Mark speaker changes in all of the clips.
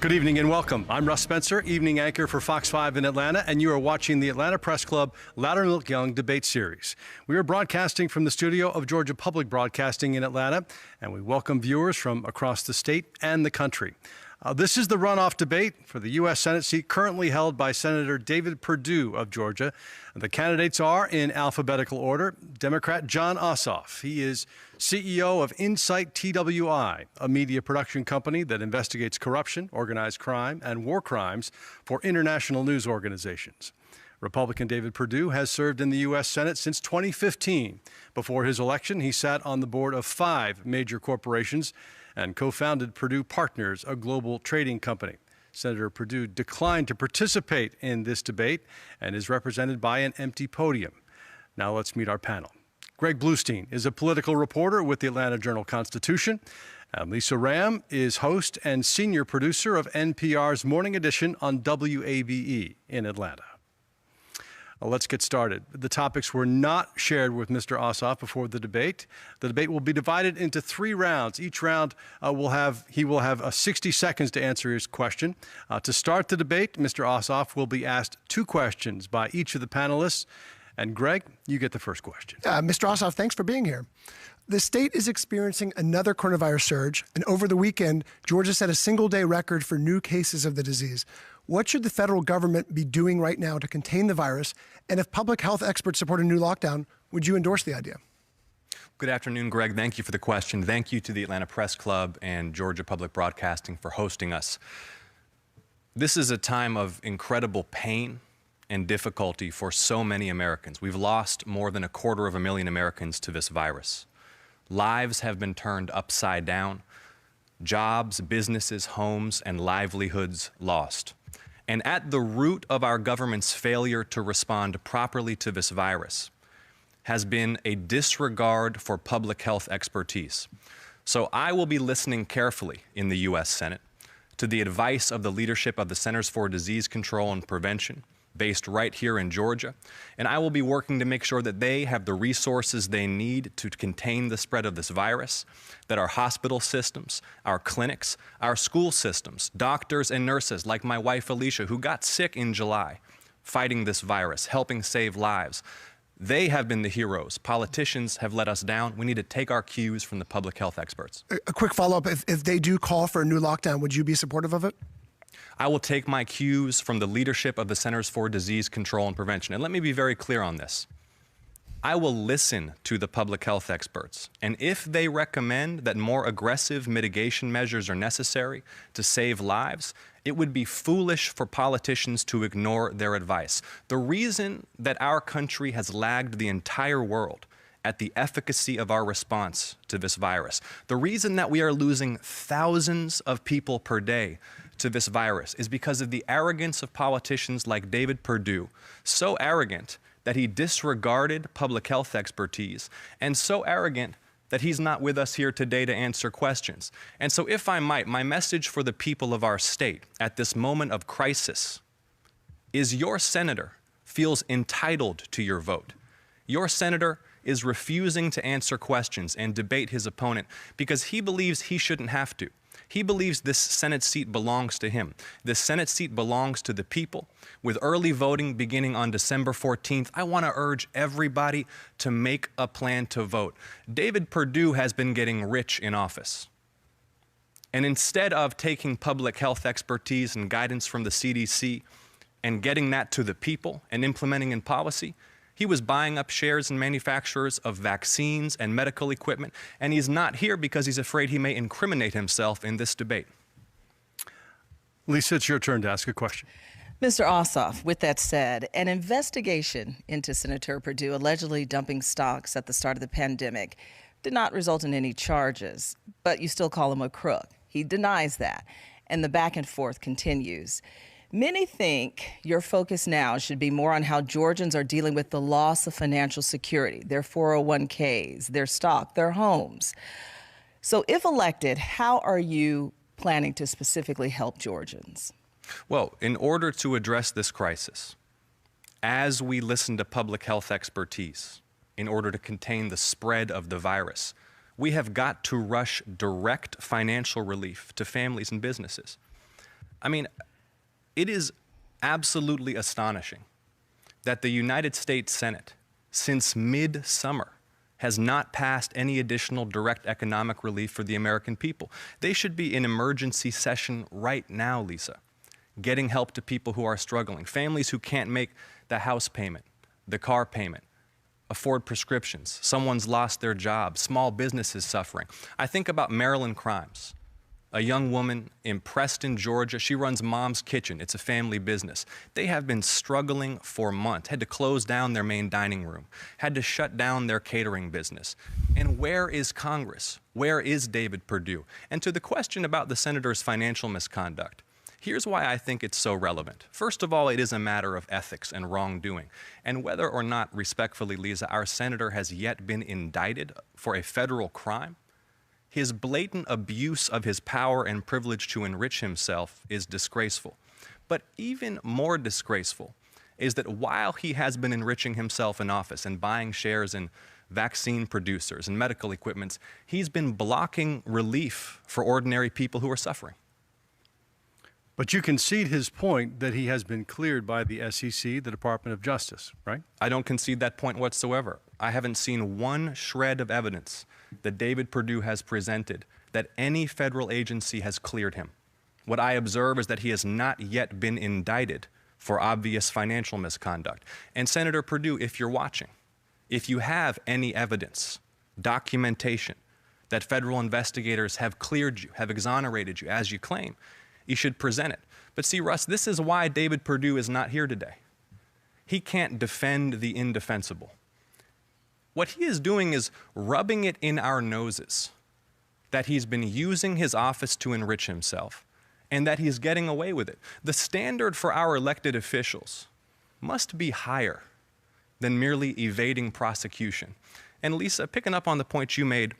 Speaker 1: Good evening and welcome. I'm Russ Spencer, evening anchor for Fox 5 in Atlanta, and you are watching the Atlanta Press Club Loudermilk Young debate series. We are broadcasting from the studio of Georgia Public Broadcasting in Atlanta, and we welcome viewers from across the state and the country. This is the runoff debate for the U.S. Senate seat currently held by Senator David Perdue of Georgia. The candidates are, in alphabetical order, Democrat Jon Ossoff. He is CEO of Insight TWI, a media production company that investigates corruption, organized crime, and war crimes for international news organizations. Republican David Perdue has served in the U.S. Senate since 2015. Before his election, he sat on the board of 5 major corporations and co-founded Perdue Partners, a global trading company. Senator Perdue declined to participate in this debate and is represented by an empty podium. Now let's meet our panel. Greg Bluestein is a political reporter with the Atlanta Journal-Constitution. Lisa Rayam is host and senior producer of NPR's Morning Edition on WABE in Atlanta. Let's get started. The topics were not shared with Mr. Ossoff before the debate. The debate will be divided into 3 rounds. Each round he will have 60 seconds to answer his question. To start the debate, Mr. Ossoff will be asked 2 questions by each of the panelists. And Greg, you get the first question.
Speaker 2: Mr. Ossoff, thanks for being here. The state is experiencing another coronavirus surge, and over the weekend, Georgia set a single-day record for new cases of the disease. What should the federal government be doing right now to contain the virus? And if public health experts support a new lockdown, would you endorse the idea?
Speaker 3: Good afternoon, Greg. Thank you for the question. Thank you to the Atlanta Press Club and Georgia Public Broadcasting for hosting us. This is a time of incredible pain and difficulty for so many Americans. We've lost more than 250,000 Americans to this virus. Lives have been turned upside down. Jobs, businesses, homes, and livelihoods lost. And at the root of our government's failure to respond properly to this virus has been a disregard for public health expertise. So I will be listening carefully in the U.S. Senate to the advice of the leadership of the Centers for Disease Control and Prevention, based right here in Georgia, and I will be working to make sure that they have the resources they need to contain the spread of this virus, that our hospital systems, our clinics, our school systems, doctors and nurses like my wife Alicia, who got sick in July, fighting this virus, helping save lives. They have been the heroes. Politicians have let us down. We need to take our cues from the public health experts.
Speaker 2: A quick follow-up, if they do call for a new lockdown, would you be supportive of it?
Speaker 3: I will take my cues from the leadership of the Centers for Disease Control and Prevention. And let me be very clear on this. I will listen to the public health experts. And if they recommend that more aggressive mitigation measures are necessary to save lives, it would be foolish for politicians to ignore their advice. The reason that our country has lagged the entire world at the efficacy of our response to this virus, the reason that we are losing thousands of people per day to this virus is because of the arrogance of politicians like David Perdue, so arrogant that he disregarded public health expertise, and so arrogant that he's not with us here today to answer questions. And so if I might, my message for the people of our state at this moment of crisis is your senator feels entitled to your vote. Your senator is refusing to answer questions and debate his opponent because he believes he shouldn't have to. He believes this Senate seat belongs to him. This Senate seat belongs to the people. With early voting beginning on December 14th, I want to urge everybody to make a plan to vote. David Perdue has been getting rich in office. And instead of taking public health expertise and guidance from the CDC and getting that to the people and implementing in policy, he was buying up shares in manufacturers of vaccines and medical equipment, and he's not here because he's afraid he may incriminate himself in this debate.
Speaker 1: Lisa, it's your turn to ask a question.
Speaker 4: Mr. Ossoff, with that said, an investigation into Senator Perdue allegedly dumping stocks at the start of the pandemic did not result in any charges, but you still call him a crook. He denies that, and the back and forth continues. Many think your focus now should be more on how Georgians are dealing with the loss of financial security, their 401ks, their stock, their homes. So if elected, how are you planning to specifically help Georgians?
Speaker 3: Well, in order to address this crisis, as we listen to public health expertise, in order to contain the spread of the virus, we have got to rush direct financial relief to families and businesses. I mean, it is absolutely astonishing that the United States Senate, since mid-summer, has not passed any additional direct economic relief for the American people. They should be in emergency session right now, Lisa, getting help to people who are struggling, families who can't make the house payment, the car payment, afford prescriptions, someone's lost their job, small businesses suffering. I think about Maryland crimes. A young woman in Preston, Georgia, she runs Mom's Kitchen. It's a family business. They have been struggling for months, had to close down their main dining room, had to shut down their catering business. And where is Congress? Where is David Perdue? And to the question about the senator's financial misconduct, here's why I think it's so relevant. First of all, it is a matter of ethics and wrongdoing. And whether or not, respectfully, Lisa, our senator has yet been indicted for a federal crime, his blatant abuse of his power and privilege to enrich himself is disgraceful. But even more disgraceful is that while he has been enriching himself in office and buying shares in vaccine producers and medical equipments, he's been blocking relief for ordinary people who are suffering.
Speaker 1: But you concede his point that he has been cleared by the SEC, the Department of Justice, right?
Speaker 3: I don't concede that point whatsoever. I haven't seen one shred of evidence that David Perdue has presented that any federal agency has cleared him. What I observe is that he has not yet been indicted for obvious financial misconduct. And Senator Perdue, if you're watching, if you have any evidence, documentation, that federal investigators have cleared you, have exonerated you as you claim, you should present it. But see, Russ, this is why David Perdue is not here today. He can't defend the indefensible. What he is doing is rubbing it in our noses that he's been using his office to enrich himself and that he's getting away with it. The standard for our elected officials must be higher than merely evading prosecution. And Lisa, picking up on the point you made,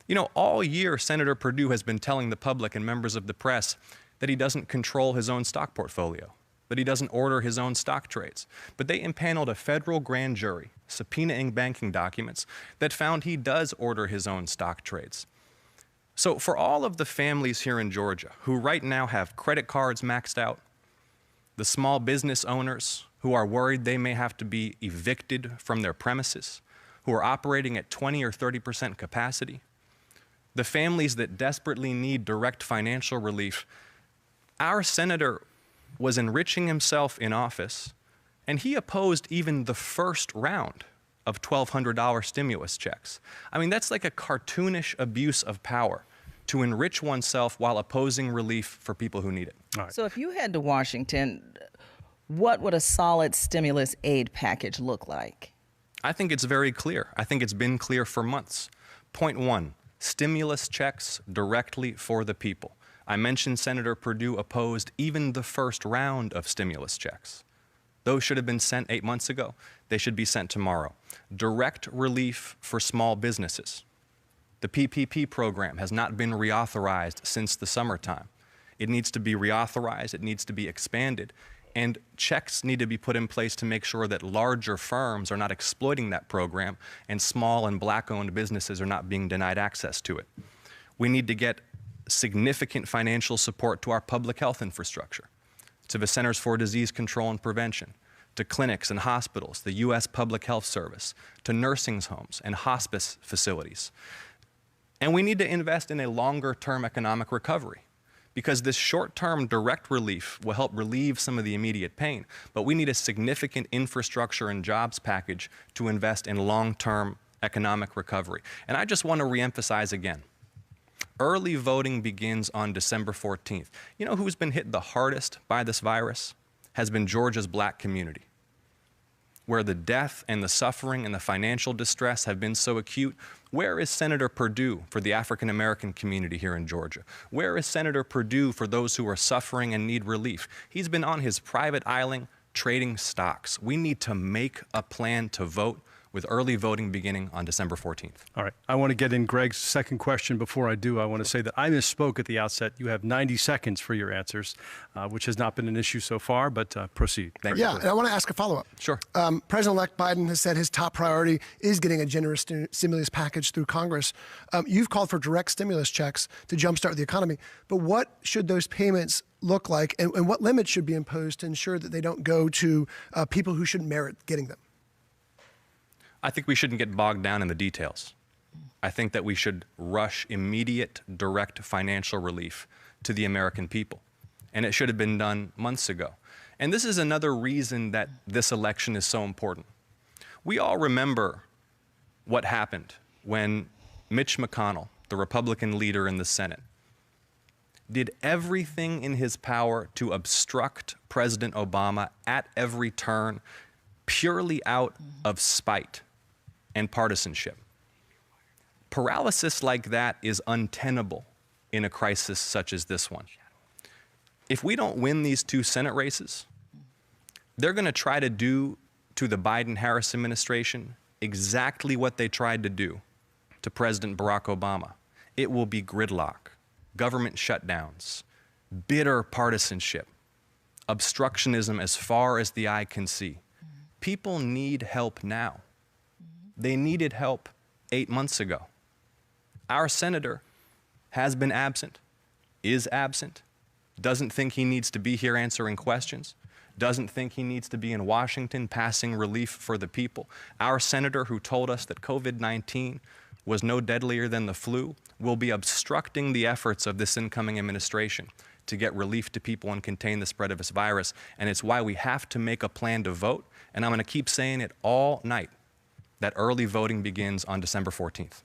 Speaker 3: you know, all year Senator Perdue has been telling the public and members of the press that he doesn't control his own stock portfolio, that he doesn't order his own stock trades. But they impaneled a federal grand jury subpoenaing banking documents that found he does order his own stock trades. So for all of the families here in Georgia who right now have credit cards maxed out, the small business owners who are worried they may have to be evicted from their premises, who are operating at 20 or 30% capacity, the families that desperately need direct financial relief, our senator was enriching himself in office, and he opposed even the first round of $1,200 stimulus checks. I mean, that's like a cartoonish abuse of power to enrich oneself while opposing relief for people who need it.
Speaker 1: All right.
Speaker 4: So if you head to Washington, what would a solid stimulus aid package look like?
Speaker 3: I think it's very clear. I think it's been clear for months. Point one, stimulus checks directly for the people. I mentioned Senator Perdue opposed even the first round of stimulus checks. Those should have been sent 8 months ago. They should be sent tomorrow. Direct relief for small businesses. The PPP program has not been reauthorized since the summertime. It needs to be reauthorized. It needs to be expanded. And checks need to be put in place to make sure that larger firms are not exploiting that program and small and black-owned businesses are not being denied access to it. We need to get significant financial support to our public health infrastructure, to the Centers for Disease Control and Prevention, to clinics and hospitals, the U.S. Public Health Service, to nursing homes and hospice facilities. And we need to invest in a longer-term economic recovery, because this short-term direct relief will help relieve some of the immediate pain, but we need a significant infrastructure and jobs package to invest in long-term economic recovery. And I just want to reemphasize again, early voting begins on December 14th. You know who's been hit the hardest by this virus? Has been Georgia's black community. where the death and the suffering and the financial distress have been so acute, where is Senator Perdue for the African American community here in Georgia? Where is Senator Perdue for those who are suffering and need relief? He's been on his private island trading stocks. We need to make a plan to vote, with early voting beginning on December 14th.
Speaker 1: All right. I want to get in Greg's second question. Before I do, I want to say that I misspoke at the outset. You have 90 seconds for your answers, which has not been an issue so far, but proceed.
Speaker 3: Thank you.
Speaker 2: Yeah, and I want to ask a follow-up.
Speaker 3: Sure.
Speaker 2: President-elect Biden has said his top priority is getting a generous stimulus package through Congress. You've called for direct stimulus checks to jumpstart the economy, but what should those payments look like, and what limits should be imposed to ensure that they don't go to people who should merit getting them?
Speaker 3: I think we shouldn't get bogged down in the details. I think that we should rush immediate, direct financial relief to the American people. And it should have been done months ago. And this is another reason that this election is so important. We all remember what happened when Mitch McConnell, the Republican leader in the Senate, did everything in his power to obstruct President Obama at every turn, purely out of spite and partisanship. Paralysis like that is untenable in a crisis such as this one. If we don't win these two Senate races, they're going to try to do to the Biden-Harris administration exactly what they tried to do to President Barack Obama. It will be gridlock, government shutdowns, bitter partisanship, obstructionism as far as the eye can see. People need help now. They needed help 8 months ago. Our senator has been absent, is absent, doesn't think he needs to be here answering questions, doesn't think he needs to be in Washington passing relief for the people. Our senator, who told us that COVID-19 was no deadlier than the flu, will be obstructing the efforts of this incoming administration to get relief to people and contain the spread of this virus. And it's why we have to make a plan to vote. And I'm going to keep saying it all night, that early voting begins on December 14th.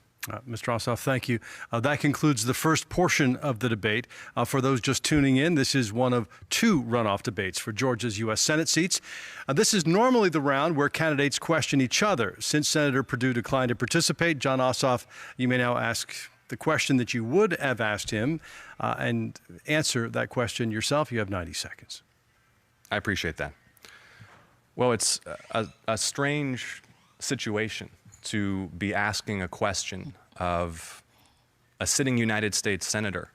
Speaker 1: Mr. Ossoff, thank you. That concludes the first portion of the debate. For those just tuning in, this is one of two runoff debates for Georgia's U.S. Senate seats. This is normally the round where candidates question each other. Since Senator Perdue declined to participate, Jon Ossoff, you may now ask the question that you would have asked him and answer that question yourself. You have 90 seconds.
Speaker 3: I appreciate that. Well, it's a strange situation to be asking a question of a sitting United States senator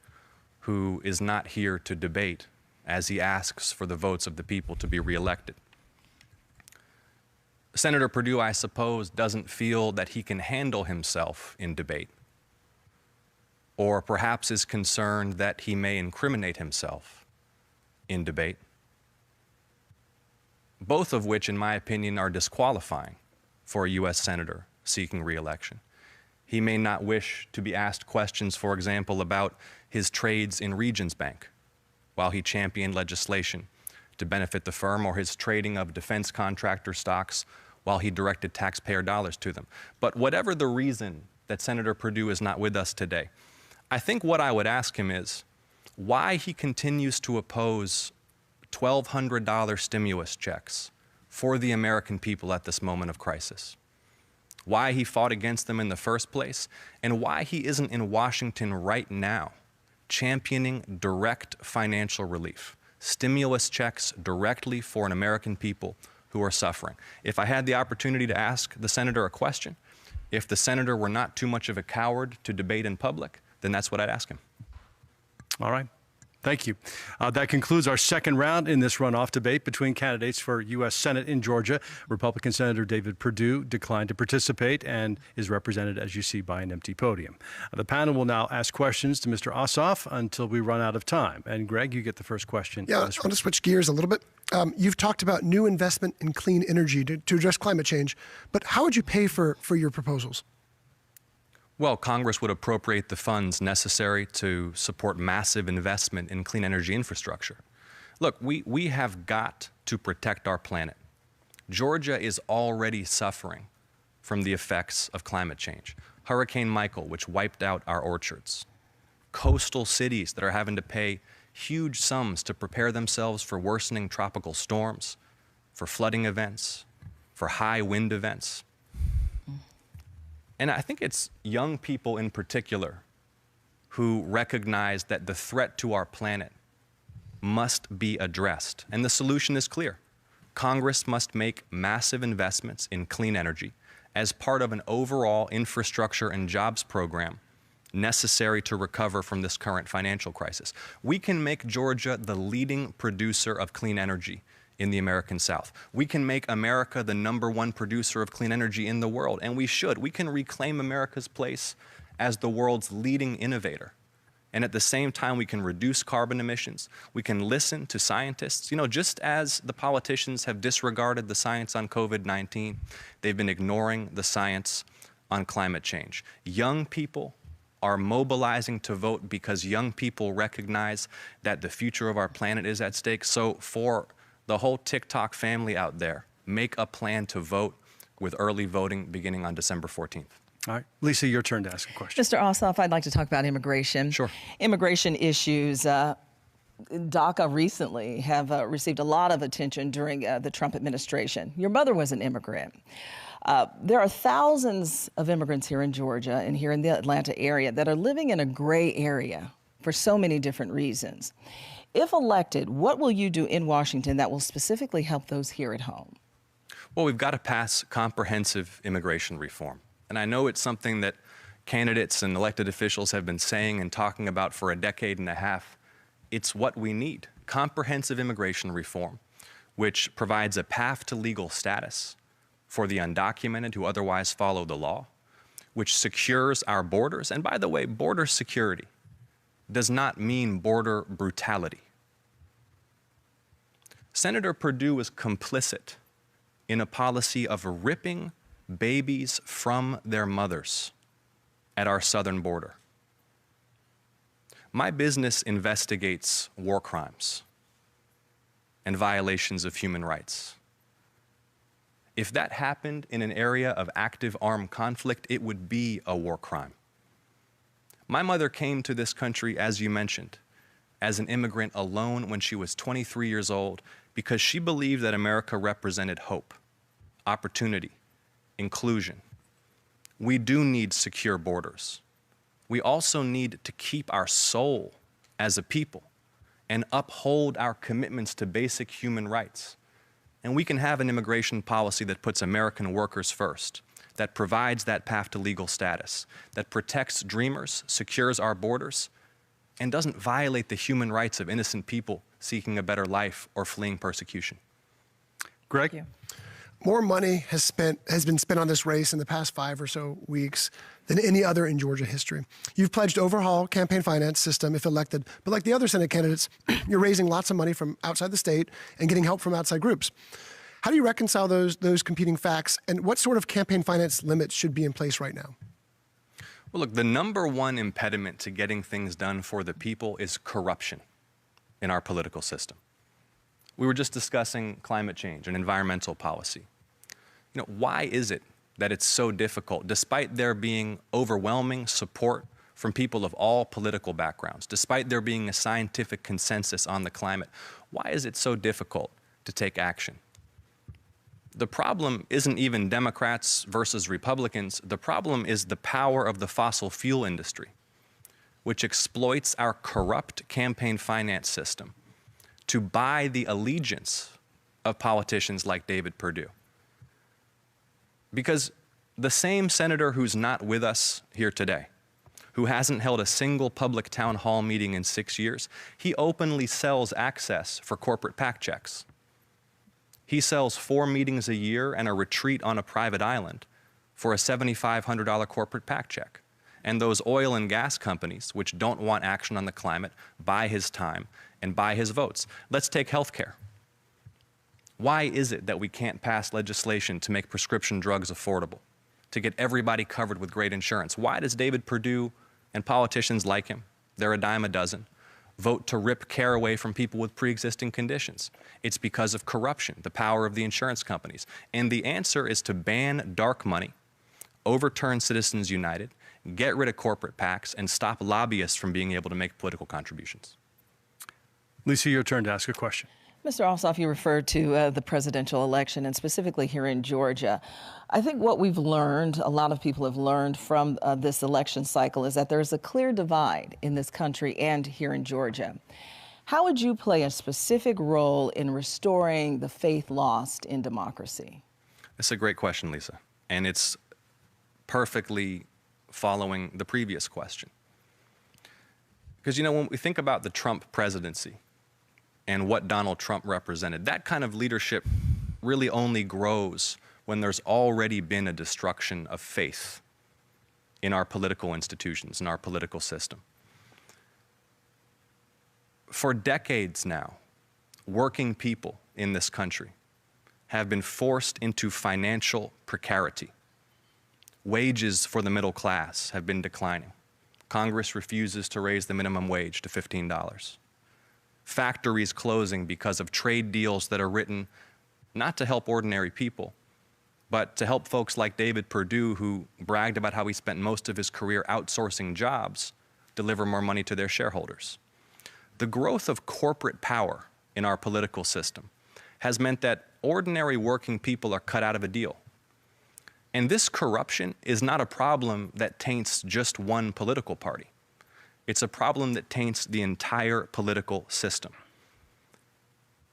Speaker 3: who is not here to debate as he asks for the votes of the people to be reelected. Senator Perdue, I suppose, doesn't feel that he can handle himself in debate, or perhaps is concerned that he may incriminate himself in debate, both of which, in my opinion, are disqualifying for a U.S. senator seeking re-election. He may not wish to be asked questions, for example, about his trades in Regions Bank while he championed legislation to benefit the firm, or his trading of defense contractor stocks while he directed taxpayer dollars to them. But whatever the reason that Senator Perdue is not with us today, I think what I would ask him is why he continues to oppose $1,200 stimulus checks for the American people at this moment of crisis, why he fought against them in the first place, and why he isn't in Washington right now championing direct financial relief, stimulus checks directly for an American people who are suffering. If I had the opportunity to ask the senator a question, if the senator were not too much of a coward to debate in public, then that's what I'd ask him.
Speaker 1: All right. Thank you. That concludes our second round in this runoff debate between candidates for U.S. Senate in Georgia. Republican Senator David Perdue declined to participate and is represented, as you see, by an empty podium. The panel will now ask questions to Mr. Ossoff until we run out of time. And Greg, you get the first question.
Speaker 2: Yeah, I want to switch gears a little bit. You've talked about new investment in clean energy to address climate change, but how would you pay for your proposals?
Speaker 3: Well, Congress would appropriate the funds necessary to support massive investment in clean energy infrastructure. Look, we have got to protect our planet. Georgia is already suffering from the effects of climate change. Hurricane Michael, which wiped out our orchards. Coastal cities that are having to pay huge sums to prepare themselves for worsening tropical storms, for flooding events, for high wind events. And I think it's young people in particular who recognize that the threat to our planet must be addressed. And the solution is clear. Congress must make massive investments in clean energy as part of an overall infrastructure and jobs program necessary to recover from this current financial crisis. We can make Georgia the leading producer of clean energy in the American South. We can make America the #1 producer of clean energy in the world, and we should. We can reclaim America's place as the world's leading innovator. And at the same time, we can reduce carbon emissions. We can listen to scientists. You know, just as the politicians have disregarded the science on COVID-19, they've been ignoring the science on climate change. Young people are mobilizing to vote because young people recognize that the future of our planet is at stake. So for the whole TikTok family out there, make a plan to vote with early voting beginning on December 14th.
Speaker 1: All right, Lisa, your turn to ask a question.
Speaker 4: Mr. Ossoff, I'd like to talk about immigration.
Speaker 3: Sure.
Speaker 4: Immigration issues. DACA recently have received a lot of attention during the Trump administration. Your mother was an immigrant. There are thousands of immigrants here in Georgia and here in the Atlanta area that are living in a gray area for so many different reasons. If elected, what will you do in Washington that will specifically help those here at home?
Speaker 3: Well, we've got to pass comprehensive immigration reform. And I know it's something that candidates and elected officials have been saying and talking about for a decade and a half. It's what we need. Comprehensive immigration reform, which provides a path to legal status for the undocumented who otherwise follow the law, which secures our borders. And by the way, border security does not mean border brutality. Senator Perdue was complicit in a policy of ripping babies from their mothers at our southern border. My business investigates war crimes and violations of human rights. If that happened in an area of active armed conflict, it would be a war crime. My mother came to this country, as you mentioned, as an immigrant alone when she was 23 years old because she believed that America represented hope, opportunity, inclusion. We do need secure borders. We also need to keep our soul as a people and uphold our commitments to basic human rights. And we can have an immigration policy that puts American workers first, that provides that path to legal status, that protects dreamers, secures our borders, and doesn't violate the human rights of innocent people seeking a better life or fleeing persecution.
Speaker 1: Greg?
Speaker 4: Thank you.
Speaker 2: More money has been spent on this race in the past 5 or so weeks than any other in Georgia history. You've pledged to overhaul campaign finance system if elected, but like the other Senate candidates, you're raising lots of money from outside the state and getting help from outside groups. How do you reconcile those competing facts, and what sort of campaign finance limits should be in place right now?
Speaker 3: Well, look, the #1 impediment to getting things done for the people is corruption in our political system. We were just discussing climate change and environmental policy. You know, why is it that it's so difficult, despite there being overwhelming support from people of all political backgrounds, despite there being a scientific consensus on the climate, why is it so difficult to take action? The problem isn't even Democrats versus Republicans. The problem is the power of the fossil fuel industry, which exploits our corrupt campaign finance system to buy the allegiance of politicians like David Perdue. Because the same senator who's not with us here today, who hasn't held a single public town hall meeting in 6 years, he openly sells access for corporate PAC checks. He sells 4 meetings a year and a retreat on a private island for a $7,500 corporate PAC check. And those oil and gas companies, which don't want action on the climate, buy his time and buy his votes. Let's take healthcare. Why is it that we can't pass legislation to make prescription drugs affordable, to get everybody covered with great insurance? Why does David Perdue and politicians like him, they're a dime a dozen, vote to rip care away from people with pre-existing conditions? It's because of corruption, the power of the insurance companies. And the answer is to ban dark money, overturn Citizens United, get rid of corporate PACs, and stop lobbyists from being able to make political contributions.
Speaker 1: Lisa, your turn to ask a question.
Speaker 4: Mr. Ossoff, you referred to the presidential election, and specifically here in Georgia. I think what we've learned, a lot of people have learned from this election cycle, is that there's a clear divide in this country and here in Georgia. How would you play a specific role in restoring the faith lost in democracy?
Speaker 3: It's a great question, Lisa, and it's perfectly following the previous question. Because, you know, when we think about the Trump presidency and what Donald Trump represented, that kind of leadership really only grows when there's already been a destruction of faith in our political institutions, in our political system. For decades now, working people in this country have been forced into financial precarity. Wages for the middle class have been declining. Congress refuses to raise the minimum wage to $15. Factories closing because of trade deals that are written not to help ordinary people, but to help folks like David Perdue, who bragged about how he spent most of his career outsourcing jobs, deliver more money to their shareholders. The growth of corporate power in our political system has meant that ordinary working people are cut out of a deal. And this corruption is not a problem that taints just one political party. It's a problem that taints the entire political system.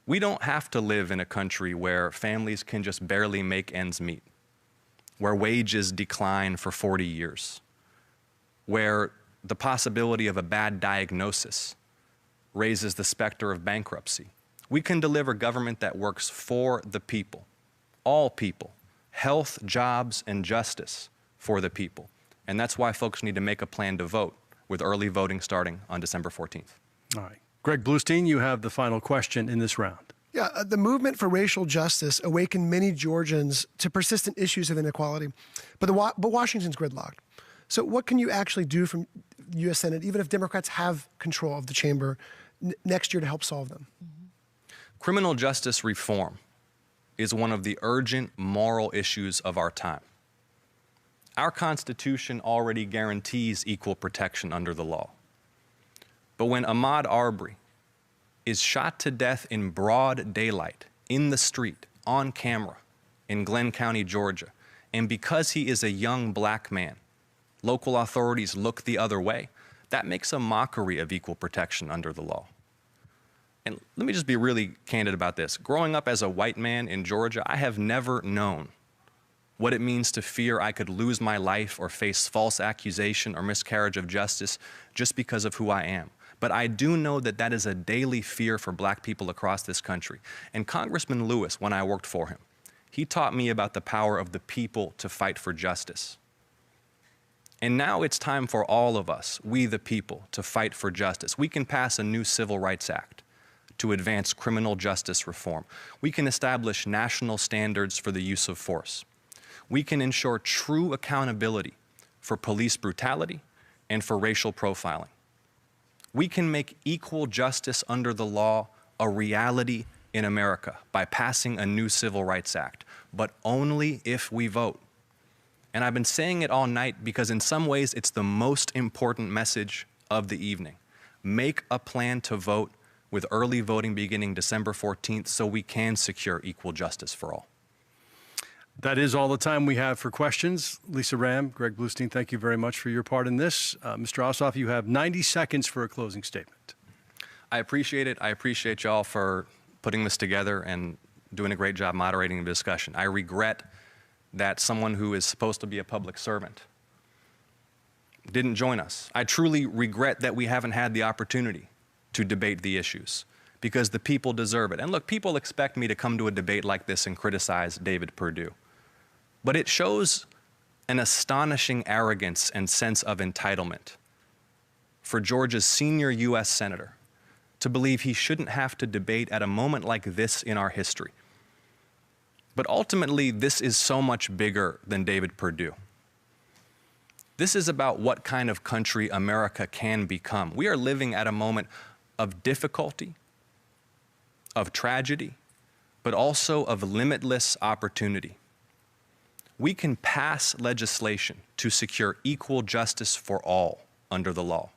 Speaker 3: We don't have to live in a country where families can just barely make ends meet, where wages decline for 40 years, where the possibility of a bad diagnosis raises the specter of bankruptcy. We can deliver government that works for the people, all people, health, jobs, and justice for the people. And that's why folks need to make a plan to vote, with early voting starting on December 14th.
Speaker 1: All right. Greg Bluestein, you have the final question in this round.
Speaker 2: Yeah, the movement for racial justice awakened many Georgians to persistent issues of inequality, but Washington's gridlocked. So what can you actually do from the U.S. Senate, even if Democrats have control of the chamber, next year to help solve them?
Speaker 3: Criminal justice reform is one of the urgent moral issues of our time. Our Constitution already guarantees equal protection under the law. But when Ahmaud Arbery is shot to death in broad daylight, in the street, on camera, in Glenn County, Georgia, and because he is a young black man, local authorities look the other way, that makes a mockery of equal protection under the law. And let me just be really candid about this. Growing up as a white man in Georgia, I have never known what it means to fear I could lose my life or face false accusation or miscarriage of justice just because of who I am. But I do know that that is a daily fear for black people across this country. And Congressman Lewis, when I worked for him, he taught me about the power of the people to fight for justice. And now it's time for all of us, we the people, to fight for justice. We can pass a new Civil Rights Act to advance criminal justice reform. We can establish national standards for the use of force. We can ensure true accountability for police brutality and for racial profiling. We can make equal justice under the law a reality in America by passing a new Civil Rights Act, but only if we vote. And I've been saying it all night because in some ways it's the most important message of the evening. Make a plan to vote with early voting beginning December 14th so we can secure equal justice for all.
Speaker 1: That is all the time we have for questions. Lisa Rayam, Greg Bluestein, thank you very much for your part in this. Mr. Ossoff, you have 90 seconds for a closing statement.
Speaker 3: I appreciate it. I appreciate y'all for putting this together and doing a great job moderating the discussion. I regret that someone who is supposed to be a public servant didn't join us. I truly regret that we haven't had the opportunity to debate the issues because the people deserve it. And look, people expect me to come to a debate like this and criticize David Perdue. But it shows an astonishing arrogance and sense of entitlement for Georgia's senior U.S. senator to believe he shouldn't have to debate at a moment like this in our history. But ultimately, this is so much bigger than David Perdue. This is about what kind of country America can become. We are living at a moment of difficulty, of tragedy, but also of limitless opportunity. We can pass legislation to secure equal justice for all under the law.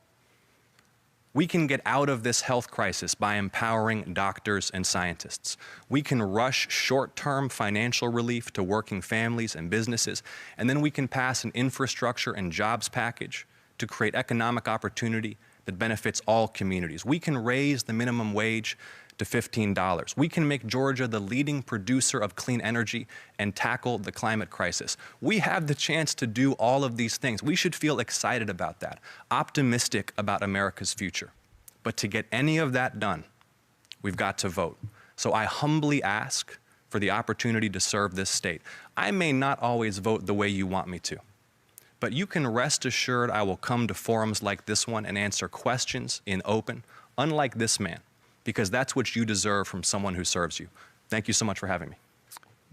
Speaker 3: We can get out of this health crisis by empowering doctors and scientists. We can rush short-term financial relief to working families and businesses, and then we can pass an infrastructure and jobs package to create economic opportunity that benefits all communities. We can raise the minimum wage to $15. We can make Georgia the leading producer of clean energy and tackle the climate crisis. We have the chance to do all of these things. We should feel excited about that, optimistic about America's future. But to get any of that done, we've got to vote. So I humbly ask for the opportunity to serve this state. I may not always vote the way you want me to, but you can rest assured I will come to forums like this one and answer questions in open, unlike this man, because that's what you deserve from someone who serves you. Thank you so much for having me.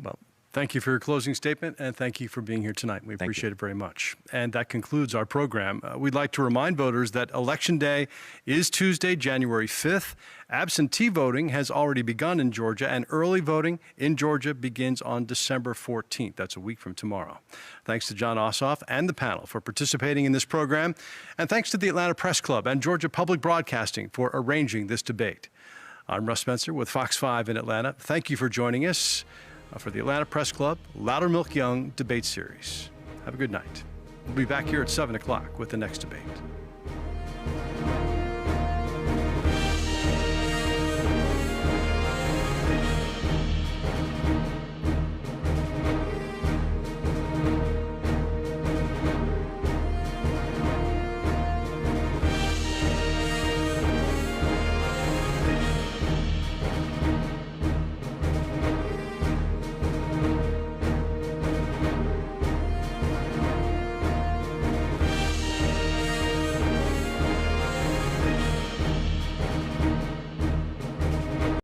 Speaker 1: Well, thank you for your closing statement, and thank you for being here tonight. We appreciate it very much. And that concludes our program. We'd like to remind voters that Election Day is Tuesday, January 5th. Absentee voting has already begun in Georgia, and early voting in Georgia begins on December 14th. That's a week from tomorrow. Thanks to Jon Ossoff and the panel for participating in this program, and thanks to the Atlanta Press Club and Georgia Public Broadcasting for arranging this debate. I'm Russ Spencer with Fox 5 in Atlanta. Thank you for joining us for the Atlanta Press Club Loudermilk Young Debate Series. Have a good night. We'll be back here at 7 o'clock with the next debate.